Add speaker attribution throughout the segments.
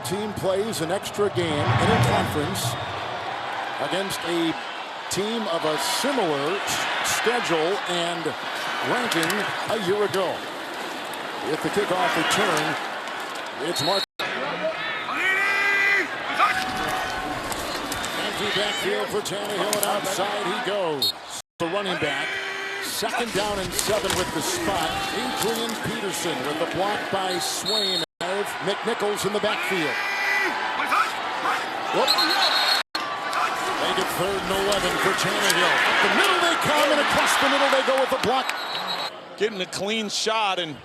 Speaker 1: team plays an extra game in a conference against a team of a similar schedule and ranking a year ago. With the kickoff return, it's Mark. Empty backfield for Tannehill, and outside he goes. The running back. Second down and 7 with the spot. Adrian Peterson with the block by Swain. McNichols in the backfield. Whoop. Make it 3rd and 11 for Tannehill. Up the middle they come, and across the middle they go with the block.
Speaker 2: Getting a clean shot, and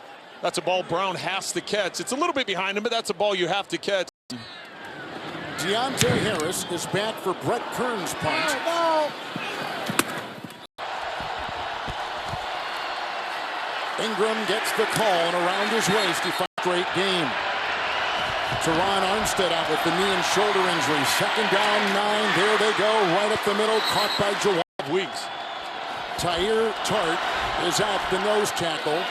Speaker 2: that's a ball Brown has to catch. It's a little bit behind him, but that's a ball you have to catch.
Speaker 1: Deontay Harris is back for Brett Kern's punt. Ingram gets the call, and around his waist he finds a great game. Teron Armstead out with the knee and shoulder injury. Second down, 9. There they go, right up the middle, caught by Jawad Weeks. Tyre Tart is out, the nose tackle,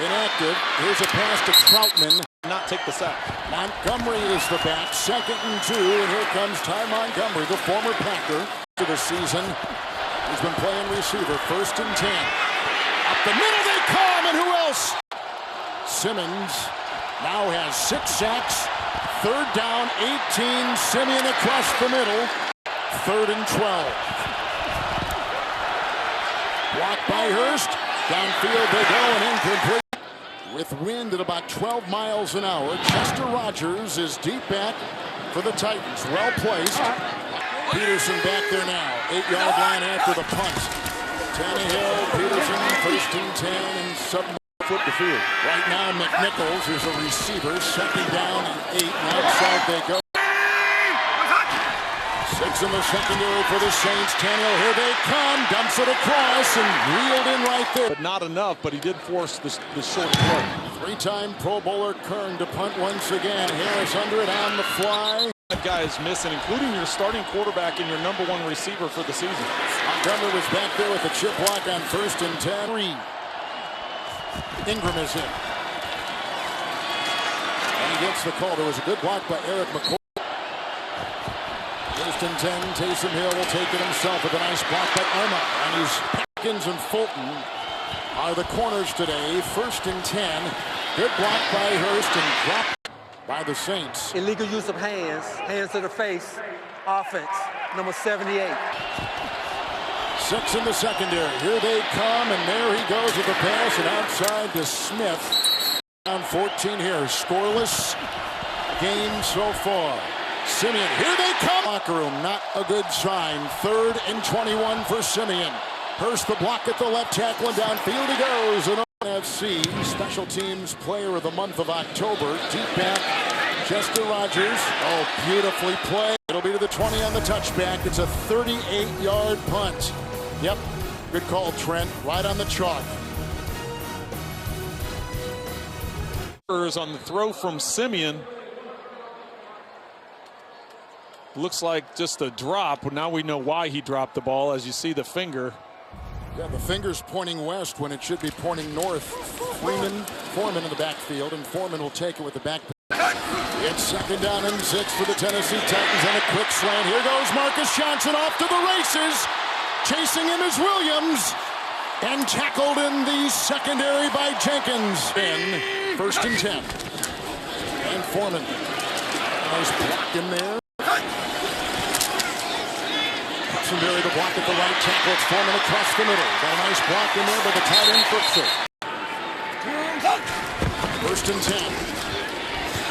Speaker 1: inactive. Here's a pass to Troutman.
Speaker 2: Not take the sack.
Speaker 1: Montgomery is the back, 2nd and 2, and here comes Ty Montgomery, the former Packer. For the season, he's been playing receiver, 1st and 10. Up the middle they come, and who else? Simmons now has 6 sacks. 3rd down, 18. Simeon across the middle. 3rd and 12. Blocked by Hurst. Downfield they go, and incomplete. With wind at about 12 miles an hour, Chester Rogers is deep back for the Titans. Well placed. Peterson back there now. 8-yard line after the punt. Tannehill, Peterson, 1st and 10, and 7 foot to field. Right now, McNichols is a receiver. 2nd down and 8. And outside they go. 6 in the secondary for the Saints. Tannehill, here they come. Dumps it across and reeled in right there.
Speaker 2: But not enough, but he did force the short play.
Speaker 1: 3-time Pro Bowler Kern to punt once again. Harris under it on the fly.
Speaker 2: That guy is missing, including your starting quarterback and your #1 receiver for the season.
Speaker 1: Montgomery was back there with a chip block on 1st and 10. 3. Ingram is in. And he gets the call. There was a good block by Eric McCoy. 1st and 10. Taysom Hill will take it himself with a nice block by Irma. And he's Hopkins and Fulton are the corners today. 1st and 10. Good block by Hurst and dropped by the Saints.
Speaker 3: Illegal use of hands to the face, offense, number 78.
Speaker 1: 6 in the secondary. Here they come, and there he goes with the pass, and outside to Smith. Down 14 here. Scoreless game so far. Simeon, here they come. Locker room, not a good sign. 3rd and 21 for Simeon. Hurst the block at the left tackle, and downfield he goes. And NFC Special Teams Player of the Month of October. Deep back, Chester Rogers. Oh, beautifully played. It'll be to the 20 on the touchback. It's a 38-yard punt. Yep, good call, Trent. Right on the chalk.
Speaker 2: On the throw from Simeon. Looks like just a drop. Now we know why he dropped the ball, as you see the finger.
Speaker 1: Yeah, the finger's pointing west when it should be pointing north. Foreman in the backfield, and Foreman will take it with the back. It's 2nd down and 6 for the Tennessee Titans on a quick slant. Here goes Marcus Johnson off to the races. Chasing him is Williams. And tackled in the secondary by Jenkins. In 1st and 10. And Foreman. Nice block in there. Hudson-Berry the block at the right tackle. It's Foreman across the middle. Got a nice block in there, but the tight end flips it. 1st and 10.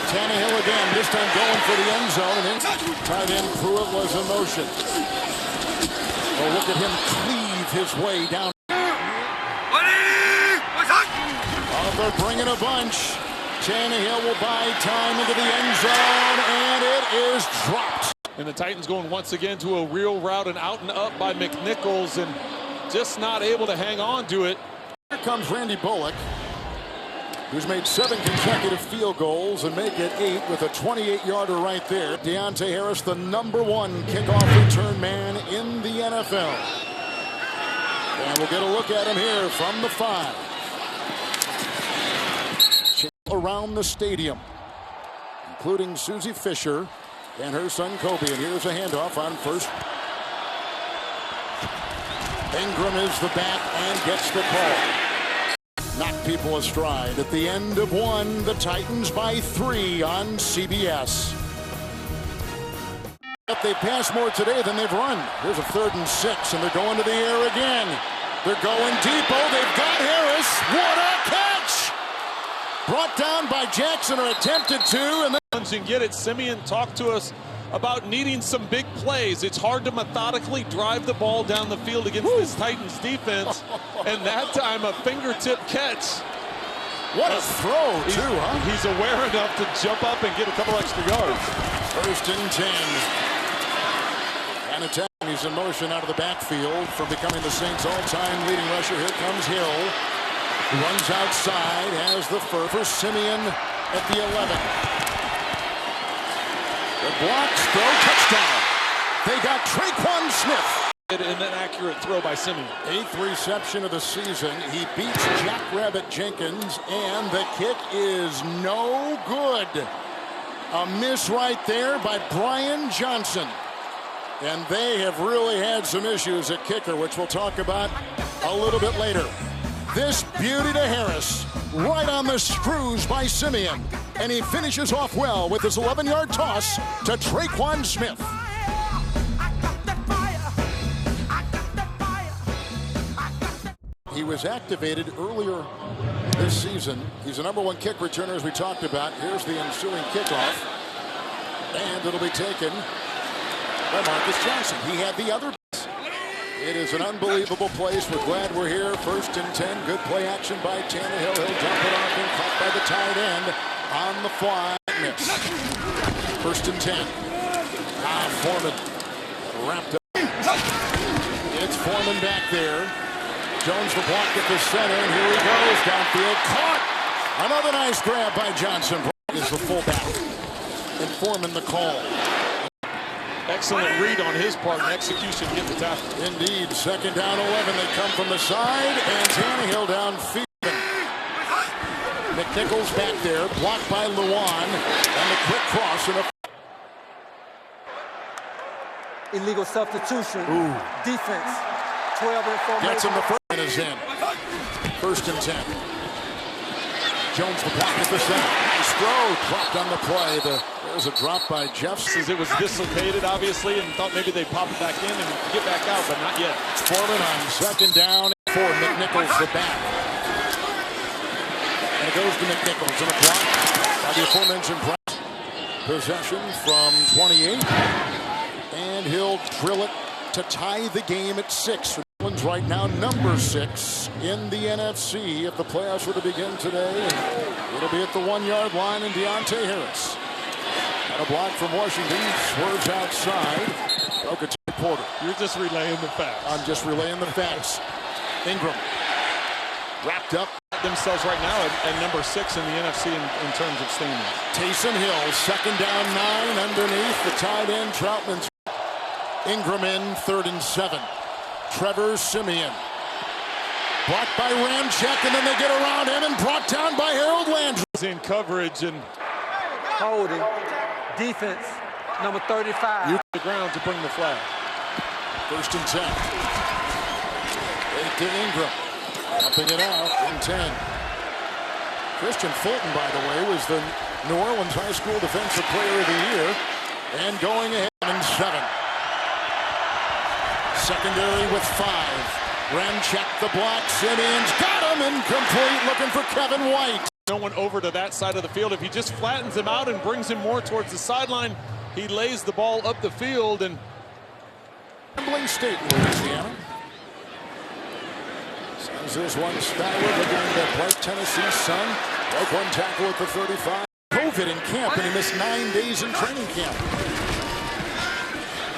Speaker 1: Tannehill again, this time going for the end zone. And then tight end Pruitt was in motion. Oh, look at him cleave his way down. Oh, they're bringing a bunch. Tannehill will buy time into the end zone, and it is dropped.
Speaker 2: And the Titans going once again to a real route and out and up by McNichols, and just not able to hang on to it.
Speaker 1: Here comes Randy Bullock, who's made 7 consecutive field goals and make it 8 with a 28-yarder right there. Deontay Harris, the #1 kickoff return man in the NFL. And we'll get a look at him here from the 5. Around the stadium. including Susie Fisher and her son Kobe. And here's a handoff on first. Ingram is the back and gets the call. Knock people astride. At the end of one, the Titans by 3 on CBS. They've passed more today than they've run. Here's a 3rd and 6, and they're going to the air again. They're going deep. Oh, they've got Harris. What a catch! Brought down by Jackson, or attempted to, and then
Speaker 2: And get it. Siemian talked to us about needing some big plays. It's hard to methodically drive the ball down the field against this Titans defense, and that time a fingertip catch.
Speaker 1: what a throw, too, huh?
Speaker 2: He's aware enough to jump up and get a couple extra yards.
Speaker 1: 1st and 10. And attack. He's in motion out of the backfield for becoming the Saints' all-time leading rusher. Here comes Hill. Runs outside, has the for Siemian at the 11. The blocks, throw, touchdown. They got Traquan Smith.
Speaker 2: An inaccurate throw by Siemian.
Speaker 1: 8th reception of the season. He beats Jackrabbit Jenkins, and the kick is no good. A miss right there by Brian Johnson. And they have really had some issues at kicker, which we'll talk about a little bit later. This beauty to Harris, right on the screws by Siemian. And he finishes off well with his 11-yard toss to Traquan Smith. He was activated earlier this season. He's the #1 kick returner, as we talked about. Here's the ensuing kickoff. And it'll be taken by Marcus Johnson. He had the other. It is an unbelievable place. We're glad we're here. 1st and 10. Good play action by Tannehill. He'll jump it off and caught by the tight end on the fly. Miss. 1st and 10. Foreman wrapped up. It's Foreman back there. Jones the block at the center, and here he goes downfield. Caught! Another nice grab by Johnson. Is the fullback. And Foreman the call.
Speaker 2: Excellent read on his part and execution to get the tackle.
Speaker 1: Indeed, 2nd down 11. They come from the side, and Tannehill downfield. McNichols back there, blocked by Luan, and the quick cross and a
Speaker 3: Illegal substitution. Defense. 12 and 4.
Speaker 1: gets him the first and is in. 1st and 10. Jones the block at the center. Strode dropped on the play. There's a drop by Jeffs.
Speaker 2: It was dislocated, obviously, and thought maybe they'd pop it back in and get back out, but not yet.
Speaker 1: Foreman on 2nd down for McNichols the back. And it goes to McNichols in a block by the aforementioned Price. Possession from 28. And he'll drill it to tie the game at 6. Orleans right now number 6 in the NFC if the playoffs were to begin today. And it'll be at the 1-yard line, and Deontay Harris. And a block from Washington, swerves outside. Okechukwu Porter.
Speaker 2: You're just relaying the facts.
Speaker 1: I'm just relaying the facts. Ingram wrapped up.
Speaker 2: Themselves right now at number 6 in the NFC in terms of standings.
Speaker 1: Taysom Hill, 2nd down 9 underneath the tight end Troutman's. Ingram in 3rd and 7. Trevor Siemian. Blocked by Ramczyk, and then they get around him and brought down by Harold Landry.
Speaker 2: In coverage and
Speaker 3: Holding. Defense. Number 35.
Speaker 2: the ground to bring the flag.
Speaker 1: 1st and 10. To Ingram. Upping it out in 10. Christian Fulton, by the way, was the New Orleans High School Defensive Player of the Year. And going ahead in 7. Secondary with 5. Ramczyk the block. Siemian's got him. Incomplete. Looking for Kevin White.
Speaker 2: No one over to that side of the field. If he just flattens him out and brings him more towards the sideline, he lays the ball up the field. And
Speaker 1: Grambling State, Louisiana. Sends this one skyward, looking to play Tennessee's son. Broke one tackle at the 35. COVID in camp, and he missed 9 days in training camp.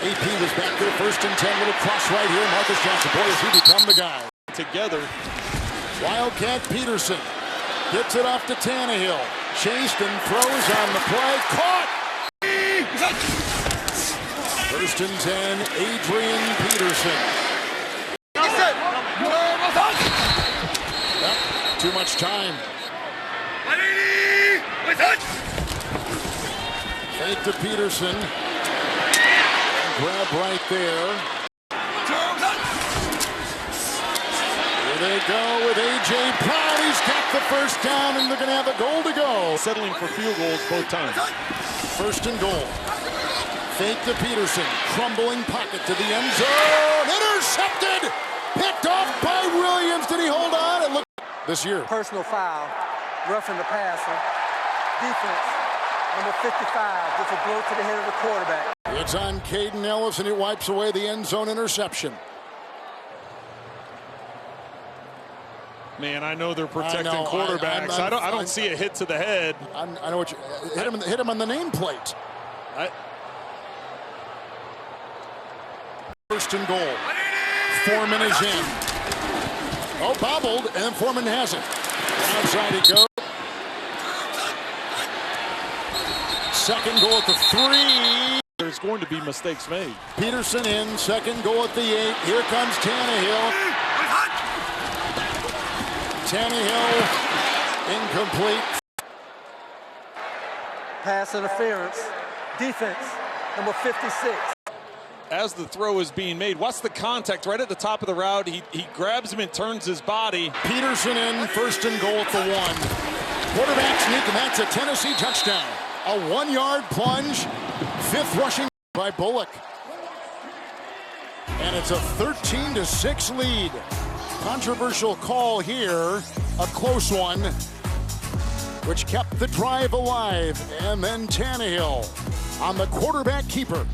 Speaker 1: AP was back there, 1st and 10. Little cross right here. Marcus Johnson, boy, has he become the guy.
Speaker 2: together.
Speaker 1: Wildcat Peterson gets it off to Tannehill. Chased and throws on the play. Caught! 1st and 10, Adrian Peterson. Too much time. Fake to Peterson. Grab right there. Here they go with A.J. Brown. He's got the first down, and they're going to have a goal to go.
Speaker 2: Settling for field goals both times.
Speaker 1: First and goal. Fake to Peterson. Crumbling pocket to the end zone. Intercepted. Picked off by Williams. Did he hold on? It looked this year.
Speaker 3: Personal foul, roughing the passer. Defense, number 55, gets a blow to the head of the quarterback.
Speaker 1: It's on Caden Ellis, and it wipes away the end zone interception.
Speaker 2: Man, I know they're protecting quarterbacks. I don't see a hit to the head.
Speaker 1: I know what you hit him on the nameplate. First and goal. Foreman is in. Oh, bobbled, and Foreman has it. Outside it goes. Second goal at the 3.
Speaker 2: There's going to be mistakes made.
Speaker 1: Peterson in. Second goal at the 8. Here comes Tannehill. Tannehill incomplete.
Speaker 3: Pass interference. Defense, number 56.
Speaker 2: As the throw is being made, what's the contact right at the top of the route? He grabs him and turns his body.
Speaker 1: Peterson in. First and goal at the 1. Quarterback sneak, and that's a Tennessee touchdown. A 1-yard plunge. 5th rushing by Bullock. And it's a 13-6 lead. Controversial call here. A close one, which kept the drive alive. And then Tannehill on the quarterback keeper.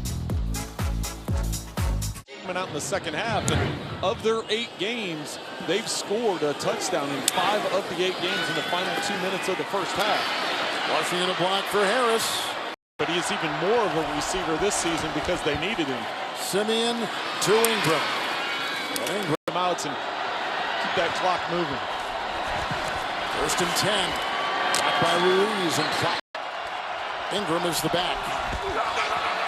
Speaker 2: Out in the second half, and of their 8 games, they've scored a touchdown in 5 of the 8 games in the final 2 minutes of the first half.
Speaker 1: Rushing in a block for Harris.
Speaker 2: But he is even more of a receiver this season because they needed him.
Speaker 1: Simeon to Ingram.
Speaker 2: Ingram out and keep that clock moving.
Speaker 1: First and 10. Blocked by Ruiz and clock. Ingram is the back.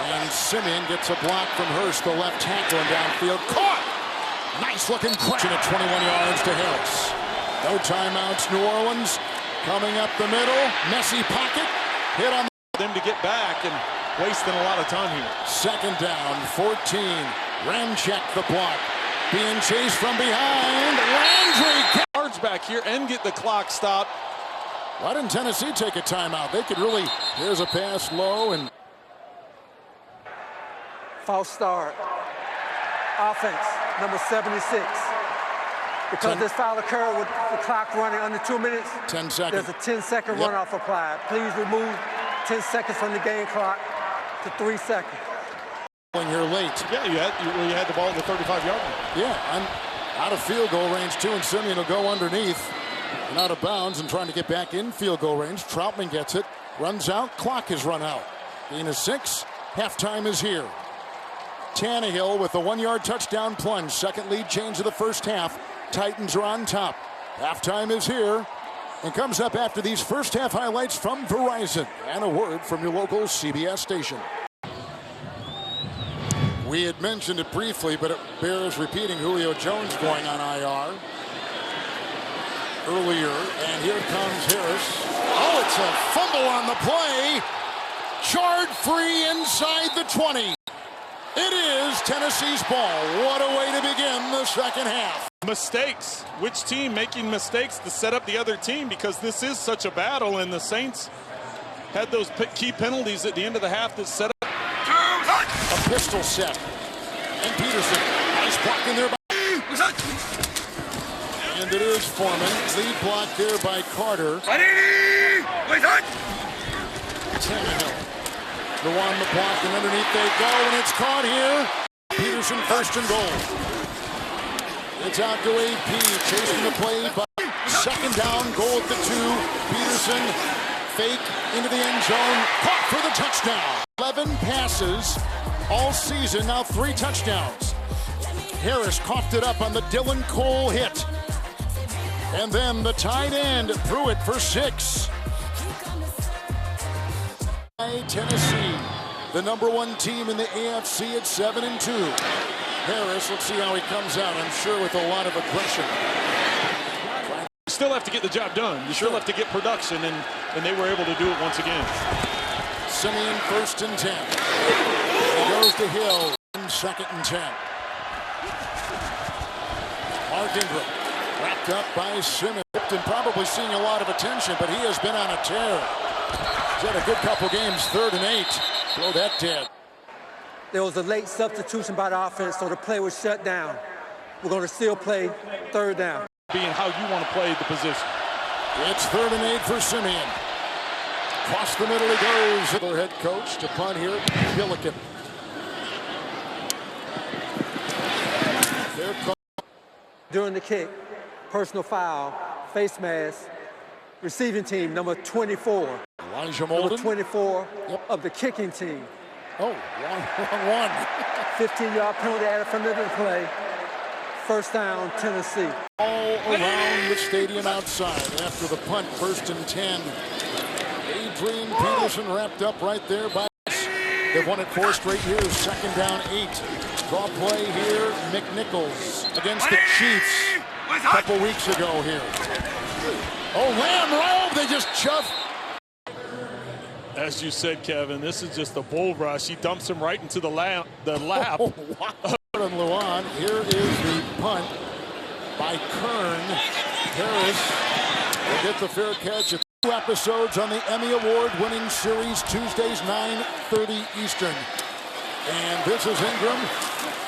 Speaker 1: And Simeon gets a block from Hurst, the left tackle, and downfield. Caught! Nice looking question at 21 yards to Harris. No timeouts, New Orleans. Coming up the middle. Messy pocket. Hit on
Speaker 2: them to get back and wasting a lot of time here.
Speaker 1: Second down, 14. Ramczyk the block. Being chased from behind. Landry
Speaker 2: yards back here and get the clock stopped.
Speaker 1: Why didn't Tennessee take a timeout? They could really. Here's a pass low and.
Speaker 3: False start. Offense, number 76. Because this foul occurred with the clock running under 2 minutes,
Speaker 1: 10 seconds.
Speaker 3: There's a 10-second runoff applied. Please remove 10 seconds from the game clock to 3 seconds.
Speaker 1: Here late.
Speaker 2: Yeah, you had the ball at the 35-yard line.
Speaker 1: Yeah, I'm out of field goal range too, and Simeon will go underneath and out of bounds and trying to get back in field goal range. Troutman gets it, runs out, clock is run out. Gain of 6, halftime is here. Tannehill with the 1-yard touchdown plunge. Second lead change of the first half. Titans are on top. Halftime is here and comes up after these first half highlights from Verizon and a word from your local CBS station. We had mentioned it briefly, but it bears repeating. Julio Jones going on IR earlier, and here comes Harris. Oh, it's a fumble on the play. Charred free inside the 20. It is Tennessee's ball. What a way to begin the second half.
Speaker 2: Mistakes. Which team making mistakes to set up the other team? Because this is such a battle, and the Saints had those key penalties at the end of the half that set up
Speaker 1: a pistol set. And Peterson, nice block in there by. And it is Foreman. Lead block there by Carter. Tannehill. The one, the block, and underneath they go, and it's caught here. Peterson first and goal. It's out to AP, chasing the play, but second down, goal at the 2. Peterson, fake into the end zone, caught for the touchdown. 11 passes all season, now 3 touchdowns. Harris coughed it up on the Dylan Cole hit. And then the tight end, Pruitt for 6. Tennessee, the #1 team in the AFC at 7-2. Harris, let's see how he comes out. I'm sure with a lot of aggression.
Speaker 2: You still have to get the job done. You still have to get production, and they were able to do it once again.
Speaker 1: Simeon, 1st and 10. He goes to Hill, 2nd and 10. Mark Ingram, wrapped up by Simmons. And probably seeing a lot of attention, but he has been on a tear. He's had a good couple games, 3rd and 8. Blow that dead.
Speaker 3: There was a late substitution by the offense, so the play was shut down. We're going to still play 3rd down.
Speaker 2: Being how you want to play the position.
Speaker 1: It's 3rd and 8 for Simeon. Across the middle he goes. Their head coach to punt here, Gillikin.
Speaker 3: During the kick, personal foul, face mask, receiving team, number 24.
Speaker 1: Elijah Molden.
Speaker 3: Number 24 of the kicking team.
Speaker 1: Oh, wrong one.
Speaker 3: 15-yard penalty added from the play. 1st down, Tennessee.
Speaker 1: All around the stadium outside after the punt, 1st and 10. Adrian Peterson wrapped up right there by us. They've won it 4 straight years, 2nd down, 8. Draw play here, McNichols against the Chiefs a couple weeks ago here. Oh, Lamb Robe, they just chuffed.
Speaker 2: As you said, Kevin, this is just a bull rush. He dumps him right into the lap.
Speaker 1: Oh, wow. And Luan, here is the punt by Kern. Harris will get the fair catch. 2 episodes on the Emmy Award-winning series, Tuesdays, 9:30 Eastern. And this is Ingram,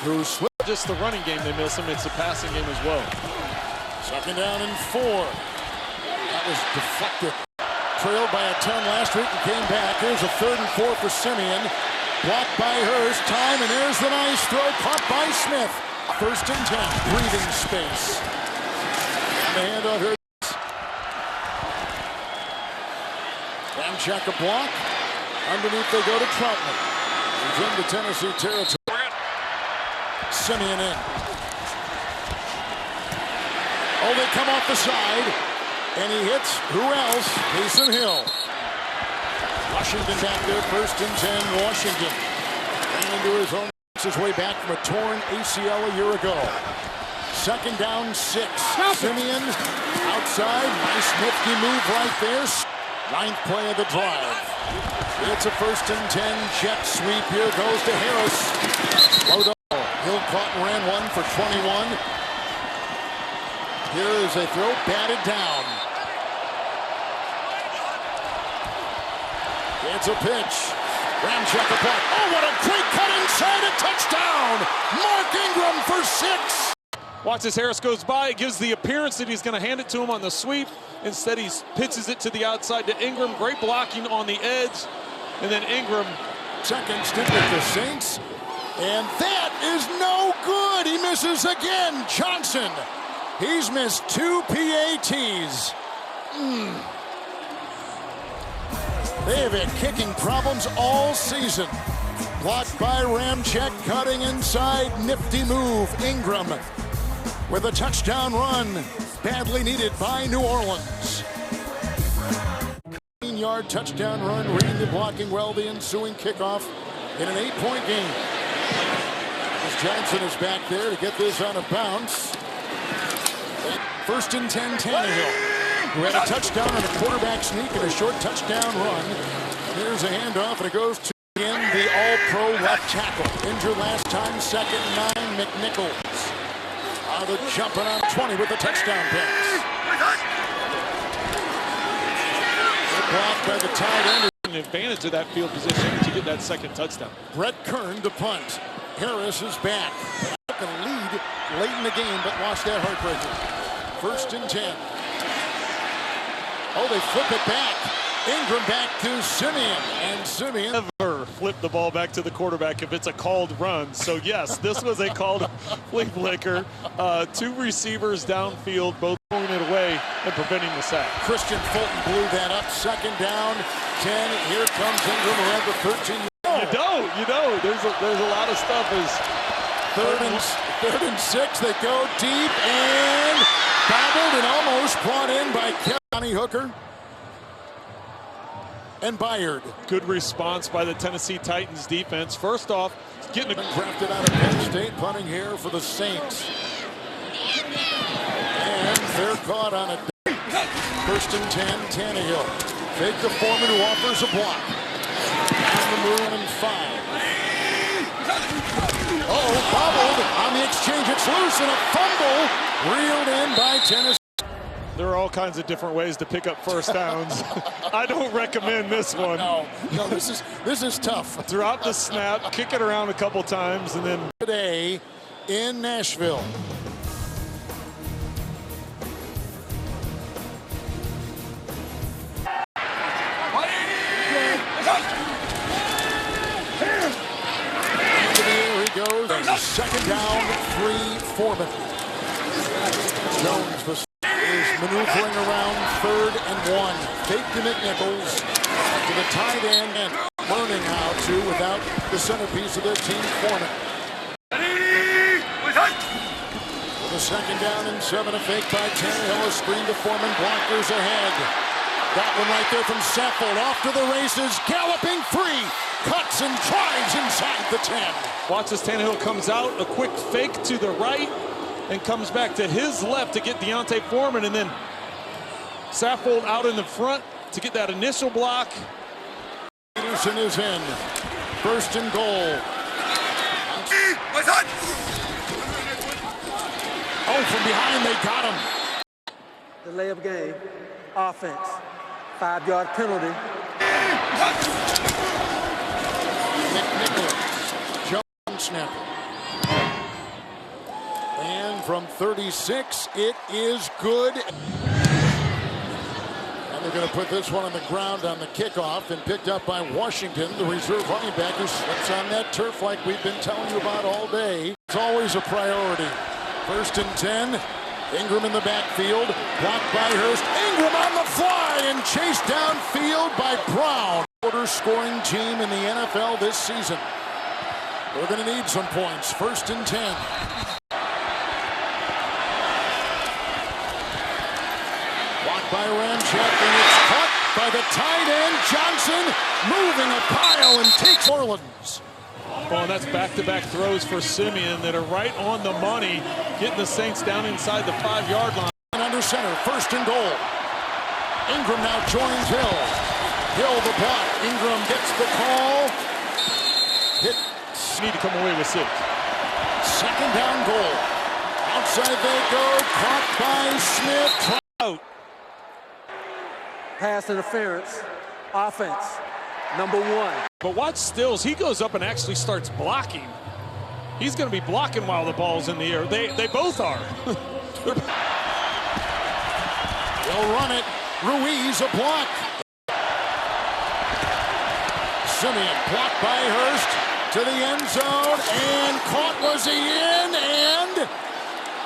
Speaker 1: who slipped.
Speaker 2: Just the running game they miss him. It's the passing game as well.
Speaker 1: 2nd down and 4. That was deflected. Trailed by a ton last week and came back. Here's a 3rd and 4 for Simeon. Blocked by Hurst. Time, and there's the nice throw. Caught by Smith. 1st and 10. Breathing space. And the handoff here. Ramczyk a block. Underneath they go to Troutman. He's into Tennessee territory. Simeon in. Oh, they come off the side. And he hits, who else? Taysom Hill. Washington back there, 1st and 10, Washington. Ran into his own, his way back from a torn ACL a year ago. 2nd down, 6. Simeon outside, nice nifty move right there. 9th play of the drive. It's a 1st and 10, jet sweep here, goes to Harris. Low. Hill caught and ran one for 21. Here is a throw, batted down. It's a pitch. Ramczyk a block. Oh, what a great cut inside, a touchdown! Mark Ingram for 6.
Speaker 2: Watch as Harris goes by. It gives the appearance that he's going to hand it to him on the sweep. Instead, he pitches it to the outside to Ingram. Great blocking on the edge. And then Ingram.
Speaker 1: 2nd stint with the Saints. And that is no good. He misses again. Johnson. He's missed 2 PATs. They have had kicking problems all season. Blocked by Ramczyk, cutting inside. Nifty move. Ingram with a touchdown run. Badly needed by New Orleans. 15-yard touchdown run. Reading the blocking well the ensuing kickoff in an 8-point game. As Johnson is back there to get this on a bounce. 1st and 10, Tannehill, who had a touchdown on a quarterback sneak and a short touchdown run. Here's a handoff, and it goes to the all-pro left tackle. Injured last time, 2nd and 9, McNichols. Out of jumping on 20 with a touchdown pass. Blocked by the tight end.
Speaker 2: An advantage of that field position to get that 2nd touchdown.
Speaker 1: Brett Kern to punt. Harris is back. Took a lead late in the game, but lost that heartbreaker. 1st and 10. Oh, they flip it back. Ingram back to Simeon, and Simeon
Speaker 2: Never flip the ball back to the quarterback if it's a called run. So yes, this was a called flea flicker. 2 receivers downfield, both throwing it away and preventing the sack.
Speaker 1: Christian Fulton blew that up. 2nd down, 10. Here comes Ingram around the 13.
Speaker 2: You know, there's a lot of stuff. Is
Speaker 1: 3rd and 6. They go deep and bobbled and almost brought in by Johnny Hooker and Byard.
Speaker 2: Good response by the Tennessee Titans defense. First off, getting
Speaker 1: drafted out of Penn State, punting here for the Saints. And they're caught on a 1st and 10, Tannehill. Fake to Foreman, who offers a block. on the move and 5. Oh, bobbled on the exchange. It's loose and a fumble reeled in by Tennessee.
Speaker 2: There are all kinds of different ways to pick up first downs. I don't recommend this one.
Speaker 1: No, this is tough.
Speaker 2: Throughout the snap, kick it around a couple times, and then
Speaker 1: Today in Nashville. Into the air he goes. There's a second down, 3 Foreman. Jones is maneuvering around 3rd and 1. Fake to McNichols to the tight end and learning how to without the centerpiece of their team, Foreman. With a second down and 7, a fake by Tannehill, a screen to Foreman, blockers ahead. That one right there from Saffold, off to the races, galloping free, cuts and drives inside the 10.
Speaker 2: watch as Tannehill comes out, a quick fake to the right, and comes back to his left to get D'Onta Foreman, and then Saffold out in the front to get that initial block.
Speaker 1: Peterson is in. 1st and goal. Oh, from behind they got him.
Speaker 3: Delay of game, offense, 5-yard penalty.
Speaker 1: McNichols, Jones snapper. And from 36, it is good. And they're going to put this one on the ground on the kickoff and picked up by Washington, the reserve running back who slips on that turf like we've been telling you about all day. It's always a priority. 1st and 10. Ingram in the backfield, blocked by Hurst. Ingram on the fly and chased downfield by Brown. Quarter scoring team in the NFL this season. We're going to need some points. 1st and 10. Blocked by Ramczyk, and it's caught by the tight end Johnson, moving a pile and takes Orleans.
Speaker 2: Oh, and that's back-to-back throws for Simeon that are right on the money, getting the Saints down inside the 5-yard line.
Speaker 1: And under center, 1st and goal. Ingram now joins Hill. Hill the block. Ingram gets the call. Hit.
Speaker 2: Need to come away with 6.
Speaker 1: 2nd down goal. Outside they go. Caught by Smith.
Speaker 2: Out.
Speaker 3: Pass interference, offense, number 1.
Speaker 2: But watch Stills. He goes up and actually starts blocking. He's going to be blocking while the ball's in the air. They both are.
Speaker 1: They'll run it. Ruiz a block. Simeon blocked by Hurst to the end zone and caught. Was he in? And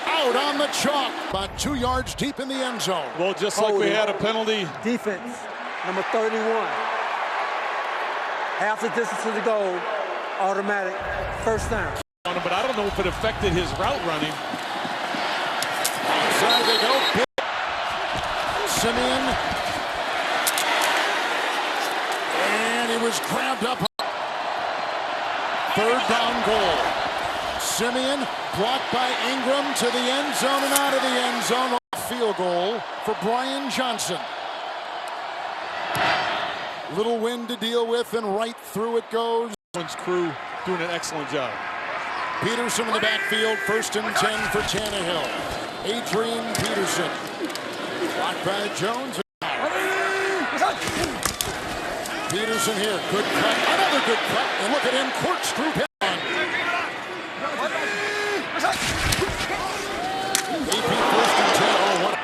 Speaker 1: out on the chalk. About 2 yards deep in the end zone.
Speaker 2: Well, just like we had a penalty.
Speaker 3: Defense, number 31. Half the distance to the goal, automatic, 1st down.
Speaker 2: But I don't know if it affected his route running.
Speaker 1: Outside they go. Simeon. And he was grabbed up. 3rd down goal. Simeon blocked by Ingram to the end zone and out of the end zone. Field goal for Brian Johnson. Little wind to deal with, and right through it goes.
Speaker 2: One's crew doing an excellent job.
Speaker 1: Peterson in the backfield, 1st and 10 for Tannehill. Adrian Peterson. Blocked by Jones. Peterson here, good cut, another good cut, and look at him, corkscrew hit on. AP 1st and 10, oh, what?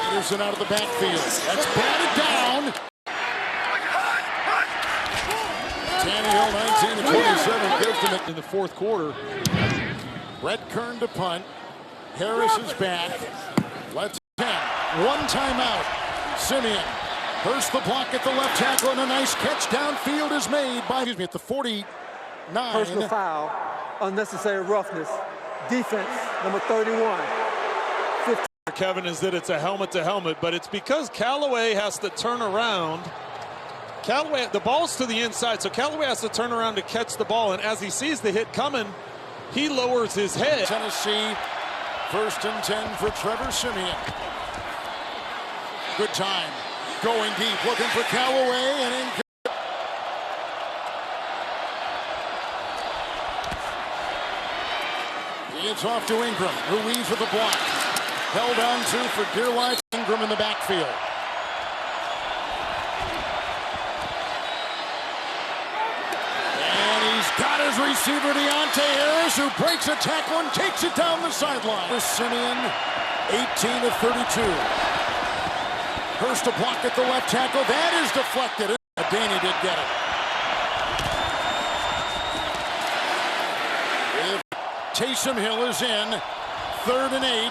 Speaker 1: Peterson out of the backfield, that's batted down. Tannehill 19-27 gives them it
Speaker 2: In the 4th quarter.
Speaker 1: Redkern to punt. Harris is back. Let's 10. 1 timeout. Simeon. Hurst the block at the left tackle, and a nice catch downfield is made by, at the 49.
Speaker 3: Personal foul, unnecessary roughness. Defense, number 31. 15.
Speaker 2: Kevin, is that it's a helmet-to-helmet, but it's because Callaway has to turn around. Callaway, the ball's to the inside, so Callaway has to turn around to catch the ball, and as he sees the hit coming, he lowers his head.
Speaker 1: Tennessee, 1st and 10 for Trevor Simeon. Good time. going deep, looking for Callaway, and in. It's off to Ingram. Ruiz with the block. Held on to for dear life. Ingram in the backfield. And he's got his receiver, Deontay Harris, who breaks a tackle and takes it down the sideline. For Simeon, 18 of 32. Hurst to block at the left tackle. That is deflected. Danny did get it. Taysom Hill is in. 3rd and 8.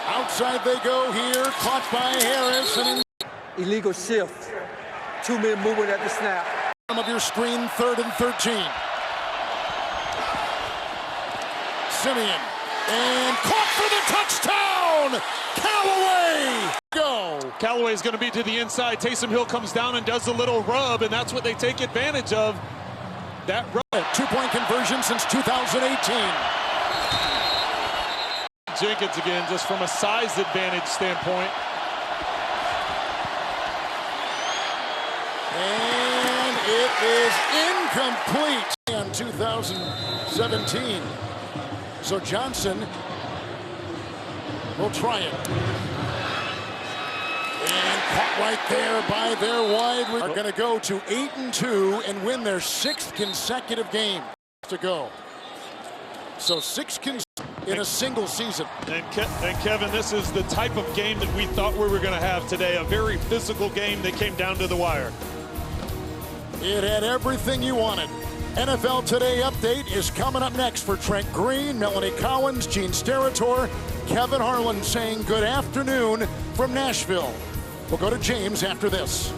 Speaker 1: Outside they go here. Caught by Harris. And
Speaker 3: Illegal shift. 2-minute movement at the snap.
Speaker 1: of your screen, 3rd and 13. Simeon. And caught for the touchdown! Callaway! Go!
Speaker 2: Callaway's going to be to the inside. Taysom Hill comes down and does a little rub, and that's what they take advantage of. That rub.
Speaker 1: 2-point conversion since 2018.
Speaker 2: Jenkins again, just from a size advantage standpoint.
Speaker 1: And it is incomplete in 2017. So Johnson will try it. And caught right there by their wide. Are going to go to 8-2 and win their 6th consecutive game to go. So 6 in a single season.
Speaker 2: And Kevin, this is the type of game that we thought we were going to have today. A very physical game that came down to the wire.
Speaker 1: It had everything you wanted. NFL Today update is coming up next for Trent Green, Melanie Collins, Gene Steratore, Kevin Harlan saying good afternoon from Nashville. We'll go to James after this.